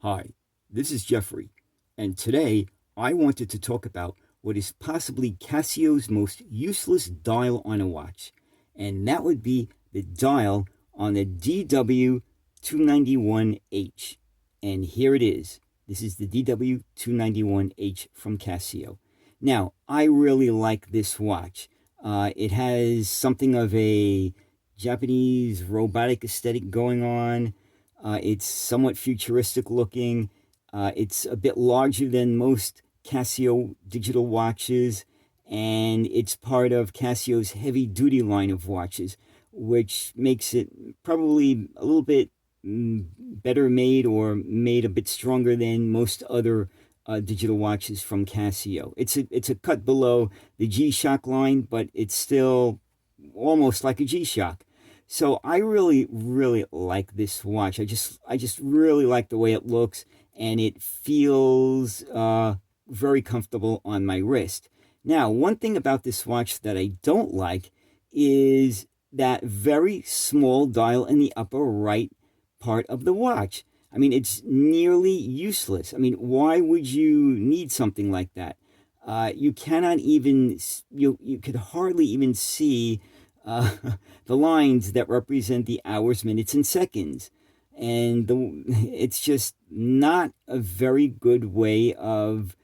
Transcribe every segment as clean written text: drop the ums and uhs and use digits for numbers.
Hi, this is Jeffrey, and today I wanted to talk about what is possibly Casio's most useless dial on a watch, and that would be the dial on the DW291H. And here it is. This is the DW291H from Casio. Now, I really like this watch. It has something of a Japanese robotic aesthetic going on. It's somewhat futuristic looking. It's a bit larger than most Casio digital watches, and it's part of Casio's heavy duty line of watches, which makes it probably a little bit better made or made a bit stronger than most other digital watches from Casio. It's a cut below the G-Shock line, but it's still almost like a G-Shock. So I really, really like this watch. I just really like the way it looks, and it feels very comfortable on my wrist. Now, one thing about this watch that I don't like is that very small dial in the upper right part of the watch. I mean, it's nearly useless. I mean, why would you need something like that? You cannot even, you could hardly even see uh, the lines that represent the hours, minutes, and seconds. And it's just not a very good way of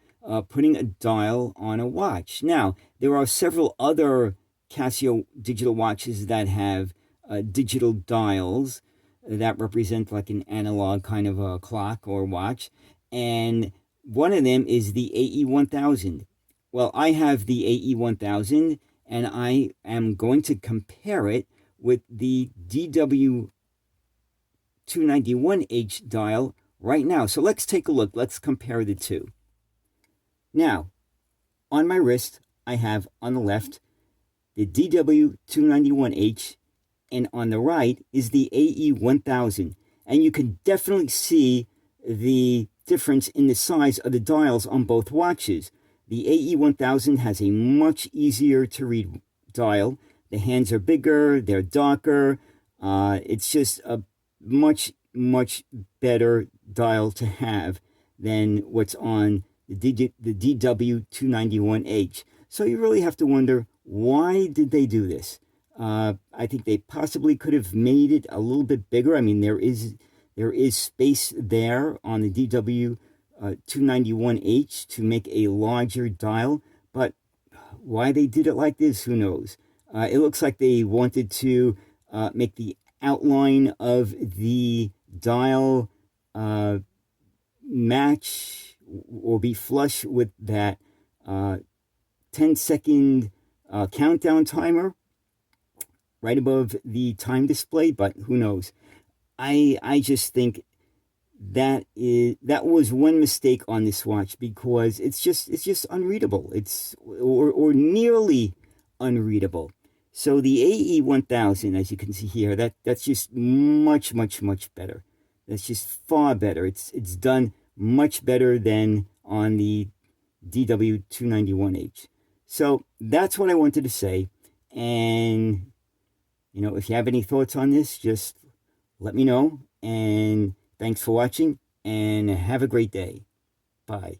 putting a dial on a watch. Now, there are several other Casio digital watches that have digital dials that represent like an analog kind of a clock or watch. And one of them is the AE1000. Well, I have the AE1000, and I am going to compare it with the DW291H dial right now. So let's take a look. Let's compare the two. Now, on my wrist, I have on the left the DW291H, and on the right is the AE1000. And you can definitely see the difference in the size of the dials on both watches. The AE1000 has a much easier to read dial. The hands are bigger, they're darker. It's just a much, much better dial to have than what's on the DW291H. So you really have to wonder, why did they do this? I think they possibly could have made it a little bit bigger. I mean, there is space there on the DW291H to make a larger dial, but why they did it like this, who knows? It looks like they wanted to make the outline of the dial match or be flush with that 10-second countdown timer right above the time display, but who knows? I just think that was one mistake on this watch, because it's just unreadable. It's or nearly unreadable. So the AE1000, as you can see here, that's just much, much, much better. That's just far better. It's done much better than on the DW291H. So that's what I wanted to say. And if you have any thoughts on this, just let me know. And thanks for watching, and have a great day. Bye.